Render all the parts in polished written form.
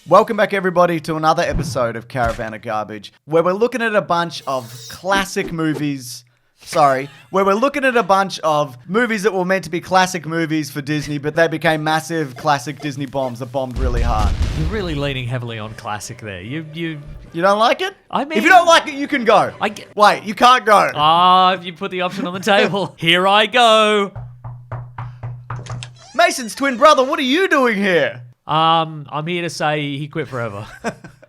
Welcome back, everybody, to another episode of Caravan of Garbage, where we're looking at a bunch of classic movies. Where we're looking at a bunch of movies that were meant to be classic movies for Disney, but they became massive classic Disney bombs that bombed really hard. You're really leaning heavily on classic there. You don't like it? I mean, if you don't like it, you can go. Wait, you can't go. If you put the option on the table, here I go. Mason's twin brother, what are you doing here? I'm here to say he quit forever.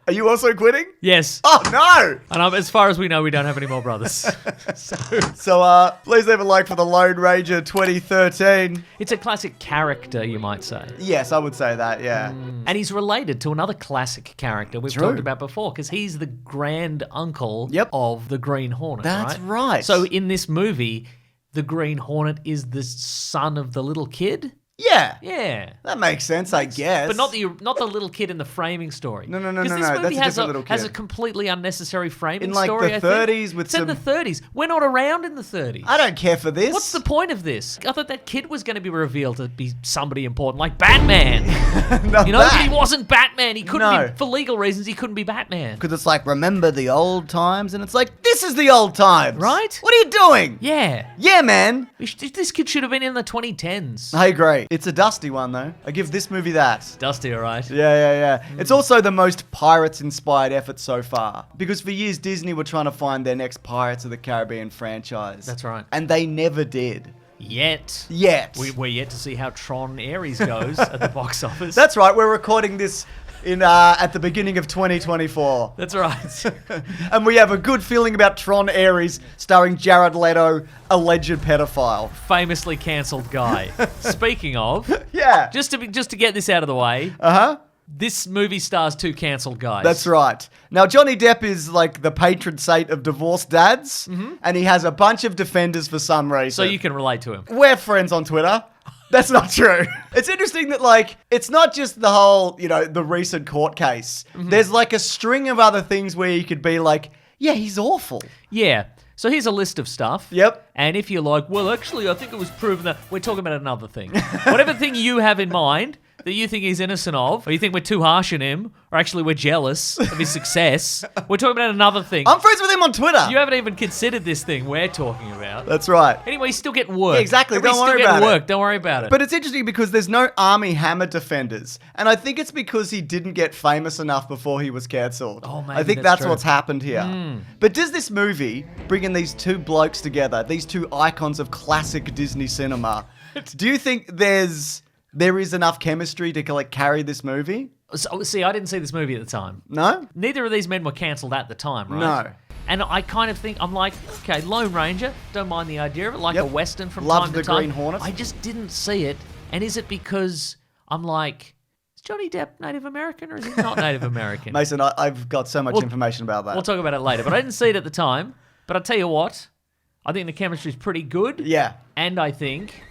Are you also quitting? Yes. Oh, no! And as far as we know, we don't have any more brothers. So, please leave a like for the Lone Ranger 2013. It's a classic character, you might say. Yes, I would say that, yeah. And he's related to another classic character we've talked about before, because he's the grand uncle of the Green Hornet, That's right. So in this movie, the Green Hornet is the son of the little kid. Yeah. Yeah. That makes sense, I guess. But not the little kid in the framing story. No. Because this movie That's a different little kid. has a completely unnecessary framing in like story, the I think. 30s with It's in the 30s. We're not around in the 30s. I don't care for this. What's the point of this? I thought that kid was going to be revealed to be somebody important, like Batman. But he wasn't Batman. He couldn't be, for legal reasons, he couldn't be Batman. Because it's like, remember the old times? And it's like, this is the old times. Right? What are you doing? Yeah. Yeah, man. This kid should have been in the 2010s. I agree. It's a dusty one, though. I give this movie that. Dusty, all right. Yeah. It's also the most Pirates-inspired effort so far. Because for years, Disney were trying to find their next Pirates of the Caribbean franchise. That's right. And they never did. Yet. We're yet to see how Tron Ares goes at the box office. That's right. We're recording this at the beginning of 2024. That's right. And we have a good feeling about Tron Ares, starring Jared Leto, alleged pedophile. Famously cancelled guy. Speaking of, just to get this out of the way. This movie stars two cancelled guys. That's right. Now, Johnny Depp is like the patron saint of divorced dads, and he has a bunch of defenders for some reason. So you can relate to him. We're friends on Twitter. That's not true. It's interesting that, like, it's not just the whole, the recent court case. There's, like, a string of other things where you could be like, yeah, he's awful. Yeah. So here's a list of stuff. Yep. And if you're like, well, actually, I think it was proven that... We're talking about another thing. Whatever thing you have in mind that you think he's innocent of, or you think we're too harsh on him, or actually we're jealous of his success, we're talking about another thing. I'm friends with him on Twitter. You haven't even considered this thing we're talking about. That's right. Anyway, he's still getting work. Yeah, exactly. Don't worry about it. Don't worry about it. But it's interesting because there's no Army Hammer defenders. And I think it's because he didn't get famous enough before he was cancelled. Oh, maybe I think that's that's true. what's happened here. But does this movie, bringing these two blokes together, these two icons of classic Disney cinema, do you think there is enough chemistry to like carry this movie? So, see, I didn't see this movie at the time. No? Neither of these men were cancelled at the time, right? No. And I kind of think, I'm like, okay, Lone Ranger, don't mind the idea of it, like a Western from Loved time to the time. Green Hornet. I just didn't see it. And is it because I'm like, is Johnny Depp Native American or is he not Native American? Mason, I've got so much information about that. We'll talk about it later. But I didn't see it at the time. But I'll tell you what, I think the chemistry's pretty good. Yeah. And I think...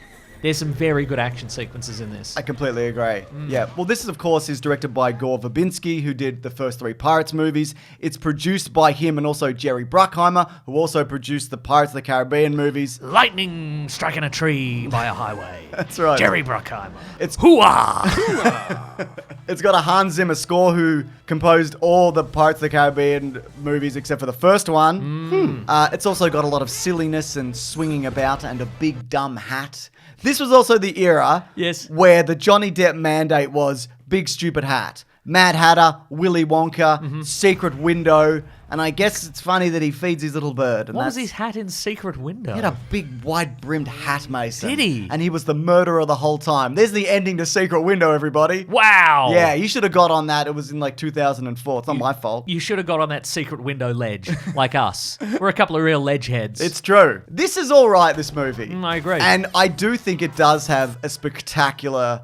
there's some very good action sequences in this. I completely agree. Yeah. Well, this is, of course, is directed by Gore Verbinski, who did the first three Pirates movies. It's produced by him and also Jerry Bruckheimer, who also produced the Pirates of the Caribbean movies. Lightning striking a tree by a highway. That's right. Jerry Bruckheimer. It's Hoo-ah! It's got a Hans Zimmer score who composed all the Pirates of the Caribbean movies except for the first one. It's also got a lot of silliness and swinging about and a big dumb hat. This was also the era where the Johnny Depp mandate was big stupid hat. Mad Hatter, Willy Wonka, Secret Window, and I guess it's funny that he feeds his little bird. And what was his hat in Secret Window? He had a big wide-brimmed hat, Mason. Did he? And he was the murderer the whole time. There's the ending to Secret Window, everybody. Wow! Yeah, you should have got on that. It was in like 2004. It's not my fault. You should have got on that Secret Window ledge, like us. We're a couple of real ledge heads. It's true. This is all right, this movie. I agree. And I do think it does have a spectacular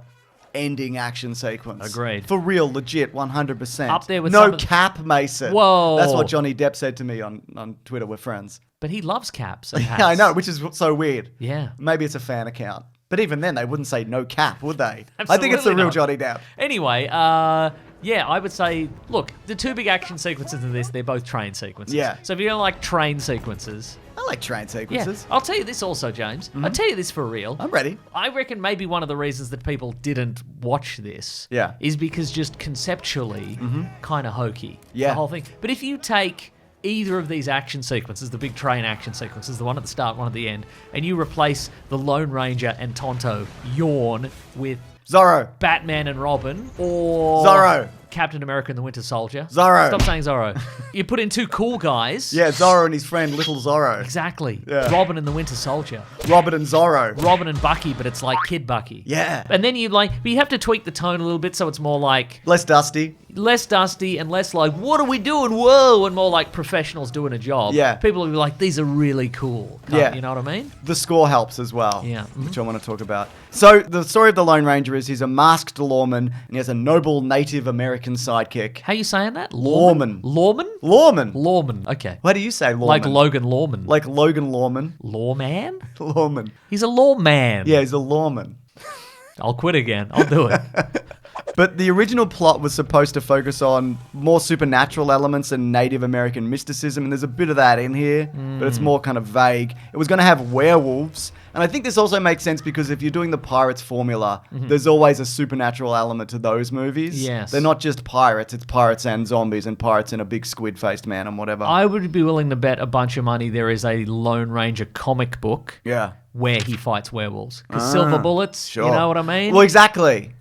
ending action sequence. Agreed. For real, legit, 100%. Up there with no cap, Mason. Whoa. That's what Johnny Depp said to me on Twitter. We're friends. But he loves caps and hats. Yeah, I know, which is so weird. Yeah. Maybe it's a fan account. But even then, they wouldn't say no cap, would they? I think it's the Absolutely real not. Johnny Depp. Anyway, yeah, I would say, look, the two big action sequences in this, they're both train sequences. Yeah. So if you don't like train sequences... I like train Yeah, sequences. I'll tell you this also, James. I'll tell you this for real. I'm ready. I reckon maybe one of the reasons that people didn't watch this Yeah. is because just conceptually kind of hokey. Yeah. The whole thing. But if you take either of these action sequences, the big train action sequences, the one at the start, one at the end, and you replace the Lone Ranger and Tonto yawn with Zorro. Batman and Robin or Zorro. Captain America and the Winter Soldier. Zorro. Stop saying Zorro. You put in two cool guys. Yeah, Zorro and his friend Little Zorro. Exactly. Yeah. Robin and the Winter Soldier. Robert and Zorro. Robin and Bucky, but it's like Kid Bucky. Yeah. And then but you have to tweak the tone a little bit so it's more like Less dusty. less dusty and less like, what are we doing? Whoa, and more like professionals doing a job. Yeah. People will be like, these are really cool. Yeah. You know what I mean? The score helps as well. Yeah. Which I want to talk about. So the story of the Lone Ranger is he's a masked lawman and he has a noble Native American sidekick. How you saying that? Lawman. Lawman? Lawman. Lawman. Okay. What do you say, lawman? Like Logan Lawman. Like Logan Lawman. Lawman? Lawman. He's a lawman. Yeah, he's a lawman. I'll quit again. I'll do it. But the original plot was supposed to focus on more supernatural elements and Native American mysticism, and there's a bit of that in here, but it's more kind of vague. It was going to have werewolves, and I think this also makes sense because if you're doing the Pirates formula, there's always a supernatural element to those movies. Yes. They're not just pirates, it's pirates and zombies and pirates and a big squid-faced man and whatever. I would be willing to bet a bunch of money there is a Lone Ranger comic book Yeah. where he fights werewolves. Because silver bullets, Sure. you know what I mean? Well, exactly.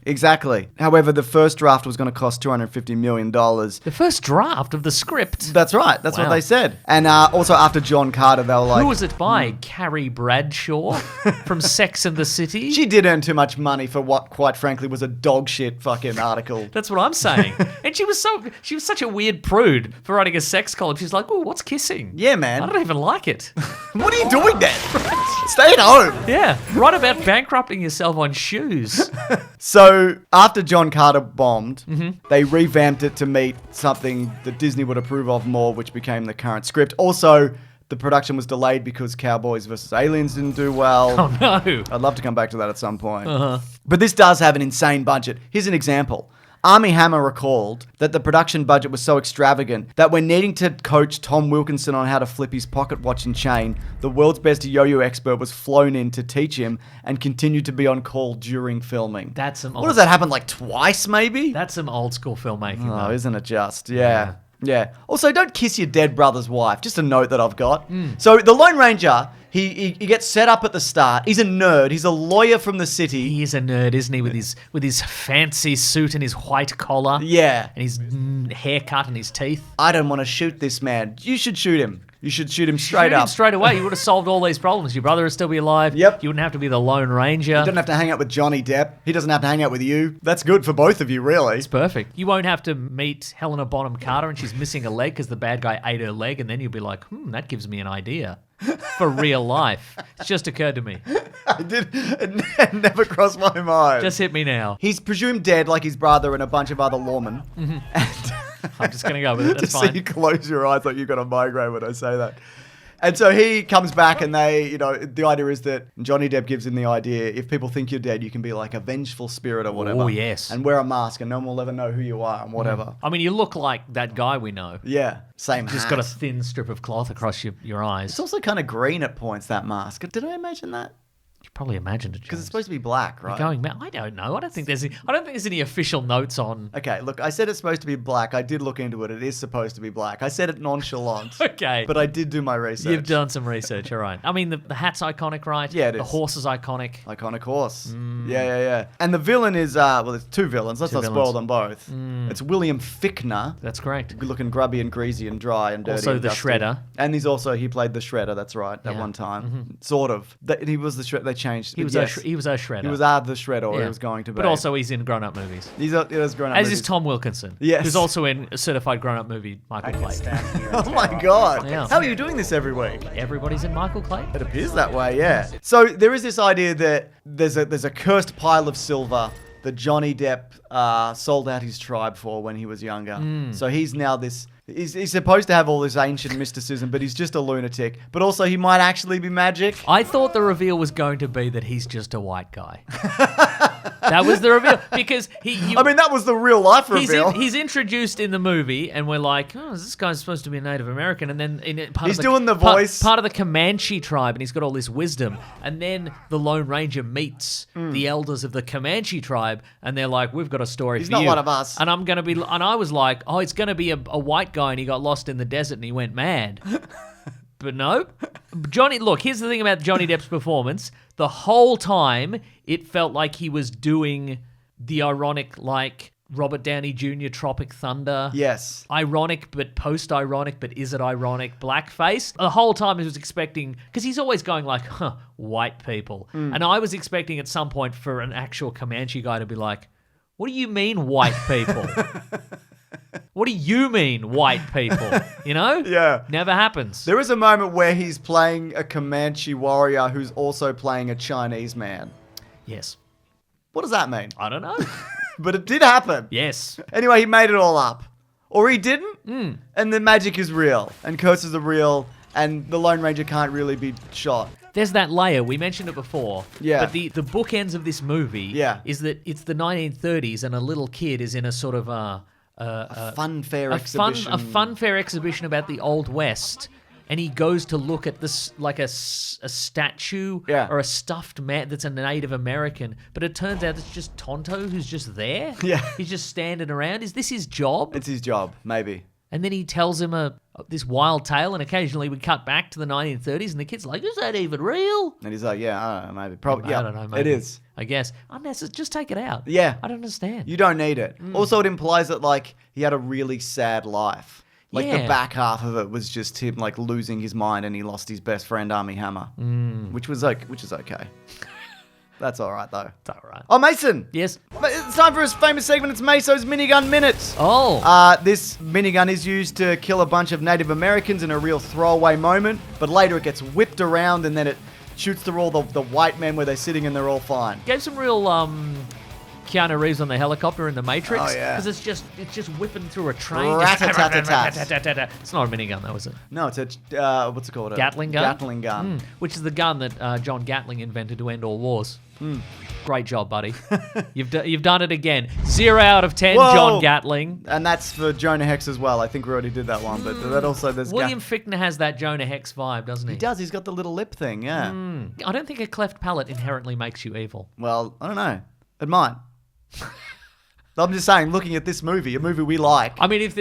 However, the first draft was going to cost $250 million. The first draft of the script. That's right. That's what Wow. they said. And also after John Carter, they were like... Who was it by? Carrie Bradshaw from Sex and the City? She did earn too much money for what, quite frankly, was a dog shit fucking article. That's what I'm saying. And she was such a weird prude for writing a sex column. She's like, oh, what's kissing? Yeah, I man. don't even like it. What are you doing then? Stay at home. Yeah, write about bankrupting yourself on shoes. So after John Carter bombed, they revamped it to meet something that Disney would approve of more, which became the current script. Also, the production was delayed because Cowboys vs. Aliens didn't do well. Oh, no. I'd love to come back to that at some point. But this does have an insane budget. Here's an example. Armie Hammer recalled that the production budget was so extravagant that when needing to coach Tom Wilkinson on how to flip his pocket watch and chain, the world's best yo-yo expert was flown in to teach him and continued to be on call during filming. That's some What does that happen, like twice maybe? That's some old school filmmaking. Oh, though. isn't it just? Yeah. Yeah. Also, don't kiss your dead brother's wife. Just a note that I've got. So the Lone Ranger, he gets set up at the start. He's a nerd. He's a lawyer from the city. He is a nerd, isn't he? With his fancy suit and his white collar. Yeah. And his haircut and his teeth. I don't want to shoot this man. You should shoot him. You should shoot him straight Shoot him up. straight away. You would have solved all these problems. Your brother would still be alive. Yep. You wouldn't have to be the Lone Ranger. You don't have to hang out with Johnny Depp. He doesn't have to hang out with you. That's good for both of you, really. It's perfect. You won't have to meet Helena Bonham Carter and she's missing a leg because the bad guy ate her leg, and then you'll be like, that gives me an idea for real life. It's just occurred to me. I did. It never crossed my mind. Just hit me now. He's presumed dead like his brother and a bunch of other lawmen. And I'm just going to go with it. That's just fine. so you close your eyes like you've got a migraine when I say that. And so he comes back and the idea is that Johnny Depp gives him the idea, if people think you're dead, you can be like a vengeful spirit or whatever. Oh, yes. And wear a mask and no one will ever know who you are and whatever. I mean, you look like that guy we know. Yeah, same Just hat. got a thin strip of cloth across your eyes. It's also kind of green at points, that mask. Did I imagine that? You probably imagined it, Because James. it's supposed to be black, right? Going back, I don't know. I don't think there's any official notes on. Okay, look, I said it's supposed to be black. I did look into it. It is supposed to be black. I said it nonchalant. Okay. But I did do my research. You've done some research, all right. I mean, the hat's iconic, right? Yeah, it The is. horse is iconic. Iconic horse. Yeah. And the villain is, there's two villains. Let's not spoil villains. them both. It's William Fickner. That's correct. Good looking grubby and greasy and dry and dirty. Also and the dusty. Shredder. And he played the Shredder, that's right, at one time. Sort of. He was the Shredder, they changed. He was a Shredder. He was the Shredder, or Yeah. he was going to be. But also he's in grown-up movies. He was grown up. As is Tom Wilkinson. Yes. Who's also in a certified grown-up movie, Michael Clay. Oh my god. Yeah. How are you doing this every week? Everybody's in Michael Clay. It appears that way, yeah. So there is this idea that there's a cursed pile of silver that Johnny Depp sold out his tribe for when he was younger. So he's now this He's supposed to have all this ancient mysticism, but he's just a lunatic. But also, he might actually be magic. I thought the reveal was going to be that he's just a white guy. That was the reveal because that was the real life reveal. He's introduced in the movie, and we're like, oh, this guy's supposed to be a Native American, and then he's doing the voice, part of the Comanche tribe, and he's got all this wisdom. And then the Lone Ranger meets the elders of the Comanche tribe, and they're like, we've got a story for you. He's not one of us. And I was like, oh, it's going to be a white guy, and he got lost in the desert, and he went mad. But no, look, here's the thing about Johnny Depp's performance. The whole time, it felt like he was doing the ironic, like Robert Downey Jr. Tropic Thunder. Yes. Ironic, but post-ironic, but is it ironic? Blackface. The whole time he was expecting, because he's always going like, white people. And I was expecting at some point for an actual Comanche guy to be like, what do you mean white people? What do you mean, white people? You know? Yeah. Never happens. There is a moment where he's playing a Comanche warrior who's also playing a Chinese man. Yes. What does that mean? I don't know. But it did happen. Yes. Anyway, he made it all up. Or he didn't. And the magic is real. And curses are real. And the Lone Ranger can't really be shot. There's that layer. We mentioned it before. Yeah. But the bookends of this movie is that it's the 1930s and a little kid is in a sort of a fun fair exhibition. A fun fair exhibition about the Old West. And he goes to look at this, like a statue or a stuffed man that's a Native American. But it turns out it's just Tonto who's just there. Yeah. He's just standing around. Is this his job? It's his job, maybe. And then he tells him this wild tale, and occasionally we cut back to the 1930s, and the kid's like, is that even real? And he's like, yeah, I don't know, maybe. Probably, I don't know, maybe. It is. I guess. Unnecessary. Just take it out. Yeah. I don't understand. You don't need it. Also, it implies that, like, he had a really sad life. Like, the back half of it was just him, like, losing his mind, and he lost his best friend, Armie Hammer. Which is okay. That's all right, though. It's all right. Oh, Mason. Yes. It's time for his famous segment. It's Meso's Minigun Minute. Oh. This minigun is used to kill a bunch of Native Americans in a real throwaway moment, but later it gets whipped around and then it shoots through all the white men where they're sitting and they're all fine. Gave some real Keanu Reeves on the helicopter in The Matrix. Oh, yeah. Because it's just whipping through a train. Rat-a-tat-a-tat. It's not a minigun, though, is it? No, it's a, what's it called? Gatling gun? Gatling gun. Which is the gun that John Gatling invented to end all wars. Great job, buddy. You've done it again. 0 out of 10, Whoa. John Gatling. And that's for Jonah Hex as well. I think we already did that one, but that also there's William Fichtner has that Jonah Hex vibe, doesn't he? He does. He's got the little lip thing. Yeah. I don't think a cleft palate inherently makes you evil. Well, I don't know. It might. I'm just saying, looking at this movie, a movie we like. I mean, if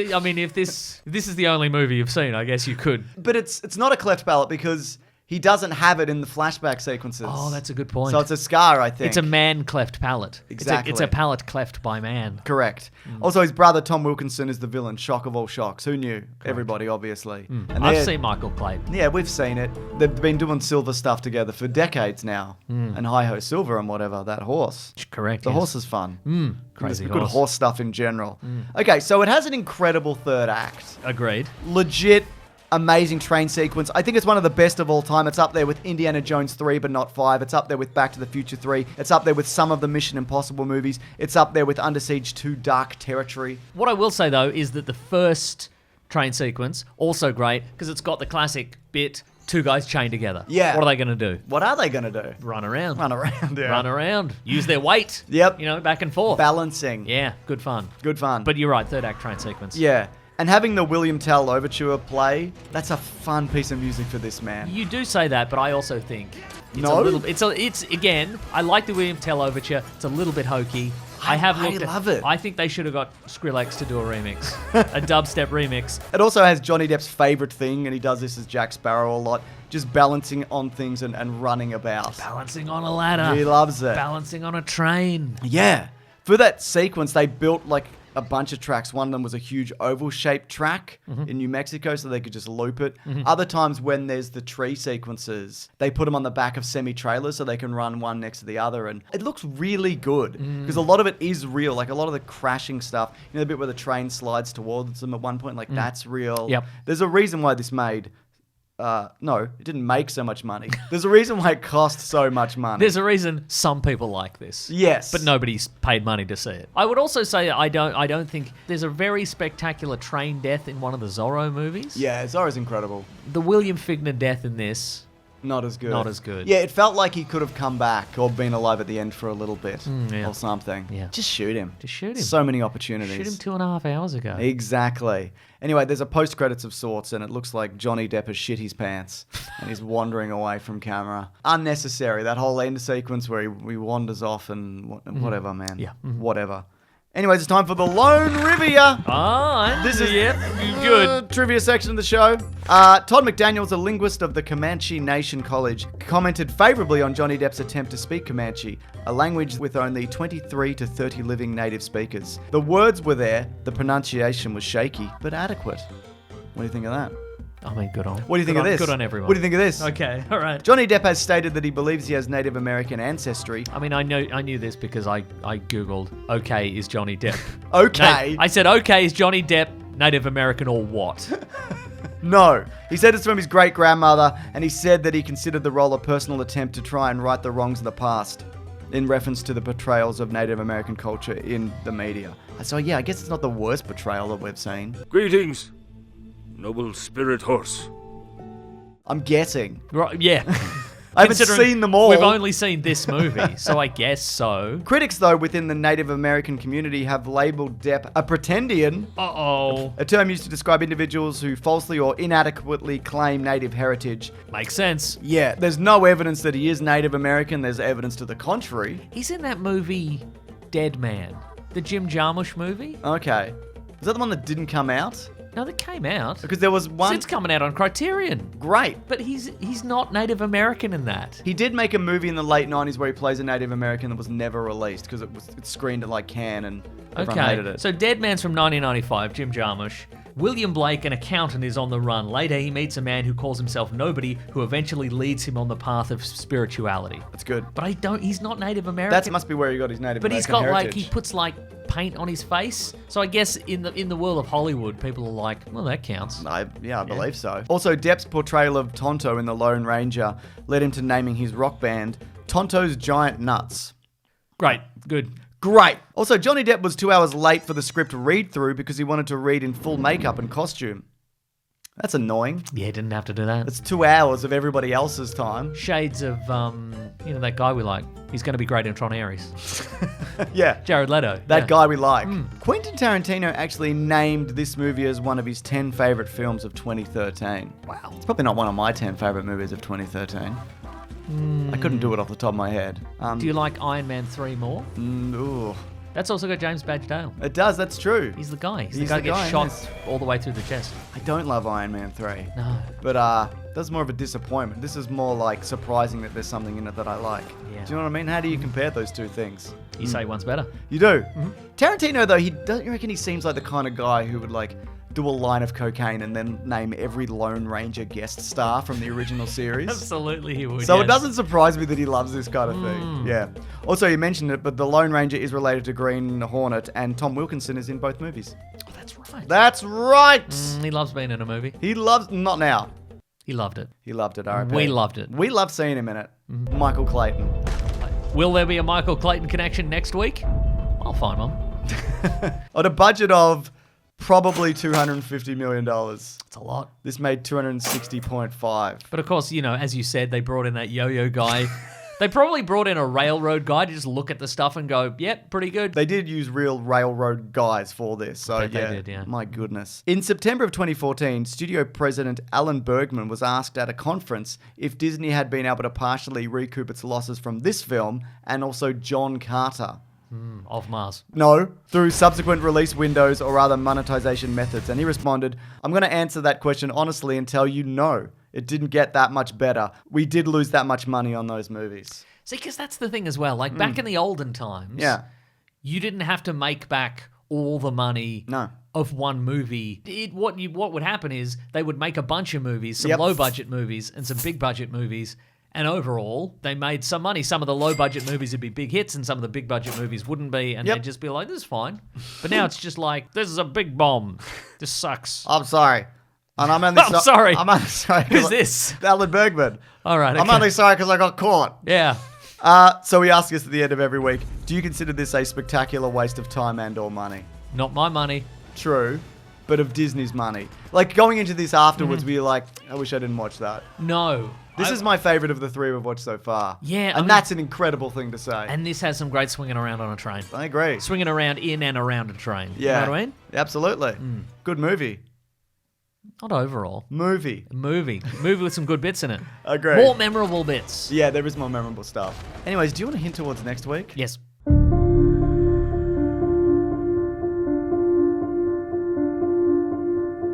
this is the only movie you've seen, I guess you could. But it's not a cleft palate because he doesn't have it in the flashback sequences. Oh, that's a good point. So it's a scar, I think. It's a man cleft palate. Exactly. It's a palate cleft by man. Correct. Also, his brother Tom Wilkinson is the villain. Shock of all shocks. Who knew? Correct. Everybody, obviously. And I've seen Michael Clayton. Yeah, we've seen it. They've been doing Silver stuff together for decades now. And Hi-Ho Silver and whatever, that horse. Correct. The horse is fun. Crazy Good horse. horse stuff in general. Okay, so it has an incredible third act. Agreed. Legit amazing train sequence. I think it's one of the best of all time. It's up there with Indiana Jones 3, but not 5. It's up there with Back to the Future 3. It's up there with some of the Mission Impossible movies. It's up there with Under Siege 2, Dark Territory. What I will say, though, is that the first train sequence, also great, because it's got the classic bit, two guys chained together. Yeah. What are they going to do? What are they going to do? Run around. Run around, yeah. Run around. Use their weight. Yep. You know, back and forth. Balancing. Yeah, good fun. Good fun. But you're right, third act train sequence. Yeah. And having the William Tell Overture play, that's a fun piece of music for this man. You do say that, but I also think No? it's again, I like the William Tell Overture. It's a little bit hokey. I love it. I think they should have got Skrillex to do a remix. A dubstep remix. It also has Johnny Depp's favorite thing, and he does this as Jack Sparrow a lot, just balancing on things and running about. Balancing on a ladder. He loves it. Balancing on a train. Yeah. For that sequence, they built like a bunch of tracks. One of them was a huge oval-shaped track in New Mexico, so they could just loop it. Other times when there's the tree sequences, they put them on the back of semi-trailers so they can run one next to the other, and it looks really good because a lot of it is real. Like a lot of the crashing stuff, you know, the bit where the train slides towards them at one point, like that's real. Yep. There's a reason why this made No, it didn't make so much money. There's a reason why it cost so much money. There's a reason some people like this. Yes. But nobody's paid money to see it. I would also say I don't think there's a very spectacular train death in one of the Zorro movies. Yeah, Zorro's incredible. The William Fichtner death in this, Not as good. not as good. Yeah, it felt like he could have come back or been alive at the end for a little bit yeah. or something. Yeah. Just shoot him. Just shoot him. So many opportunities. Shoot him 2.5 hours ago. Exactly. Anyway, there's a post-credits of sorts, and it looks like Johnny Depp has shit his pants, and he's wandering away from camera. Unnecessary, that whole end sequence where he wanders off and whatever, man. Yeah. Whatever. Anyways, it's time for the Lone Riviera. This is good. Trivia section of the show. Todd McDaniels, a linguist of the Comanche Nation College, commented favorably on Johnny Depp's attempt to speak Comanche, a language with only 23 to 30 living native speakers. The words were there, the pronunciation was shaky, but adequate. What do you think of that? I mean, good on. What do you think of this? Good on everyone. What do you think of this? Okay, all right. Johnny Depp has stated that he believes he has Native American ancestry. I mean, I knew this because I googled. Okay, is Johnny Depp? Okay. I said, okay, is Johnny Depp Native American or what? No. He said it's from his great-grandmother, and he said that he considered the role a personal attempt to try and right the wrongs of the past, in reference to the portrayals of Native American culture in the media. So yeah, I guess it's not the worst portrayal that we've seen. Greetings, noble spirit horse. I'm guessing. Right, yeah. I haven't Considering seen them all. We've only seen this movie, so I guess so. Critics, though, within the Native American community have labelled Depp a pretendian, Uh-oh. a term used to describe individuals who falsely or inadequately claim Native heritage. Makes sense. Yeah, there's no evidence that he is Native American. There's evidence to the contrary. He's in that movie, Dead Man. The Jim Jarmusch movie. Okay. Is that the one that didn't come out? No, that came out. Because there was one... It's coming out on Criterion. Great. But he's not Native American in that. He did make a movie in the late 90s where he plays a Native American that was never released because it screened at like Cannes and everyone hated it. So Dead Man's from 1995, Jim Jarmusch. William Blake, an accountant, is on the run. Later, he meets a man who calls himself Nobody, who eventually leads him on the path of spirituality. That's good. But he's not Native American. That must be where he got his Native But American he's got heritage. he puts paint on his face. So I guess in the world of Hollywood, people are like, well, that counts. I believe so. Also, Depp's portrayal of Tonto in The Lone Ranger led him to naming his rock band Tonto's Giant Nuts. Great, good. Great. Also, Johnny Depp was 2 hours late for the script read-through because he wanted to read in full makeup and costume. That's annoying. Yeah, didn't have to do that. It's 2 hours of everybody else's time. Shades of, that guy we like. He's going to be great in Tron Ares. Yeah. Jared Leto. That guy we like. Quentin Tarantino actually named this movie as one of his 10 favourite films of 2013. Wow. It's probably not one of my 10 favourite movies of 2013. I couldn't do it off the top of my head. Do you like Iron Man 3 more? Ooh. That's also got James Badge Dale. It does, that's true. He's the guy. He's the He's guy the that gets guy, shot yes. all the way through the chest. I don't love Iron Man 3. No. But that's more of a disappointment. This is more like surprising that there's something in it that I like. Yeah. Do you know what I mean? How do you compare those two things? You say one's better. You do. Tarantino, though, don't you reckon he seems like the kind of guy who would like do a line of cocaine and then name every Lone Ranger guest star from the original series? Absolutely he would, So yes. it doesn't surprise me that he loves this kind of thing. Yeah. Also, you mentioned it, but the Lone Ranger is related to Green Hornet, and Tom Wilkinson is in both movies. Oh, that's right. That's right. He loves being in a movie. He loves... Not now. He loved it. He loved it, RIP. We loved it. We love seeing him in it. Michael Clayton. Will there be a Michael Clayton connection next week? I'll find one. On a budget of probably $250 million. It's a lot. This made 260.5. But of course, as you said, they brought in that yo-yo guy. They probably brought in a railroad guy to just look at the stuff and go, yep, pretty good. They did use real railroad guys for this, so bet they did, yeah. My goodness. In September of 2014, studio president Alan Bergman was asked at a conference if Disney had been able to partially recoup its losses from this film and also John Carter. Of Mars. No, through subsequent release windows or other monetization methods. And he responded, I'm going to answer that question honestly and tell you no. It didn't get that much better. We did lose that much money on those movies. See, because that's the thing as well. Like, back in the olden times, Yeah. you didn't have to make back all the money No. of one movie. What would happen is they would make a bunch of movies, some Yep. low-budget movies and some big-budget movies, and overall, they made some money. Some of the low-budget movies would be big hits, and some of the big-budget movies wouldn't be, and Yep. they'd just be like, this is fine. But now it's just like, this is a big bomb. This sucks. I'm sorry. And I'm only I'm sorry. I'm only sorry. Who's this? Alan Bergman. All right. I'm okay. only sorry because I got caught. Yeah. So we ask us at the end of every week, do you consider this a spectacular waste of time and or money? Not my money. True, but of Disney's money. Like, going into this afterwards, we're like, I wish I didn't watch that. No. This is my favorite of the three we've watched so far. Yeah, And that's an incredible thing to say. And this has some great swinging around on a train. I agree. Swinging around in and around a train. Yeah. You know what I mean? Absolutely. Good movie. Not overall. Movie. Movie with some good bits in it. Agree. More memorable bits. Yeah, there is more memorable stuff. Anyways, do you want to hint towards next week? Yes.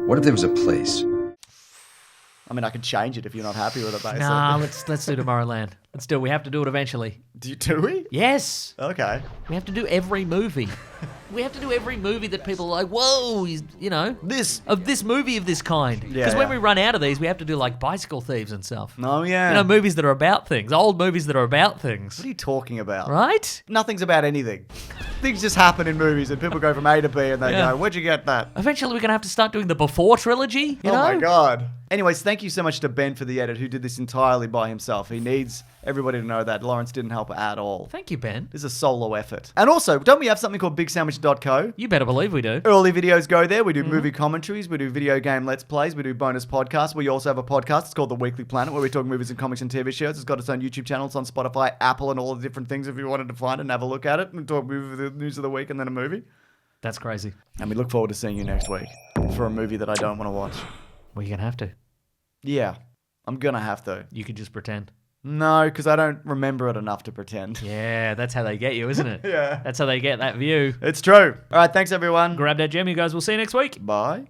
What if there was a place? I mean, I could change it if you're not happy with it, basically. Nah, let's do Tomorrowland. Let's do it. We have to do it eventually. Do we? Yes. Okay. We have to do every movie. We have to do every movie that people are like, whoa, you know, This. of this movie of this kind. Because Yeah, when yeah. we run out of these, we have to do like Bicycle Thieves and stuff. Oh, yeah. You know, movies that are about things. Old movies that are about things. What are you talking about? Right? Nothing's about anything. Things just happen in movies and people go from A to B and they Yeah. go, where'd you get that? Eventually, we're going to have to start doing the Before trilogy, you know? Oh my God. Anyways, thank you so much to Ben for the edit, who did this entirely by himself. He needs everybody to know that Lawrence didn't help at all. Thank you, Ben. This is a solo effort. And also, don't we have something called BigSandwich.co? You better believe we do. Early videos go there. We do movie commentaries. We do video game let's plays. We do bonus podcasts. We also have a podcast. It's called The Weekly Planet, where we talk movies and comics and TV shows. It's got its own YouTube channel. It's on Spotify, Apple, and all the different things if you wanted to find it and have a look at it and talk movie the news of the week and then a movie. That's crazy. And we look forward to seeing you next week for a movie that I don't want to watch. Well, you're going to have to. Yeah, I'm going to have to. You could just pretend. No, because I don't remember it enough to pretend. Yeah, that's how they get you, isn't it? Yeah. That's how they get that view. It's true. All right, thanks everyone. Grab that gem, you guys. We'll see you next week. Bye.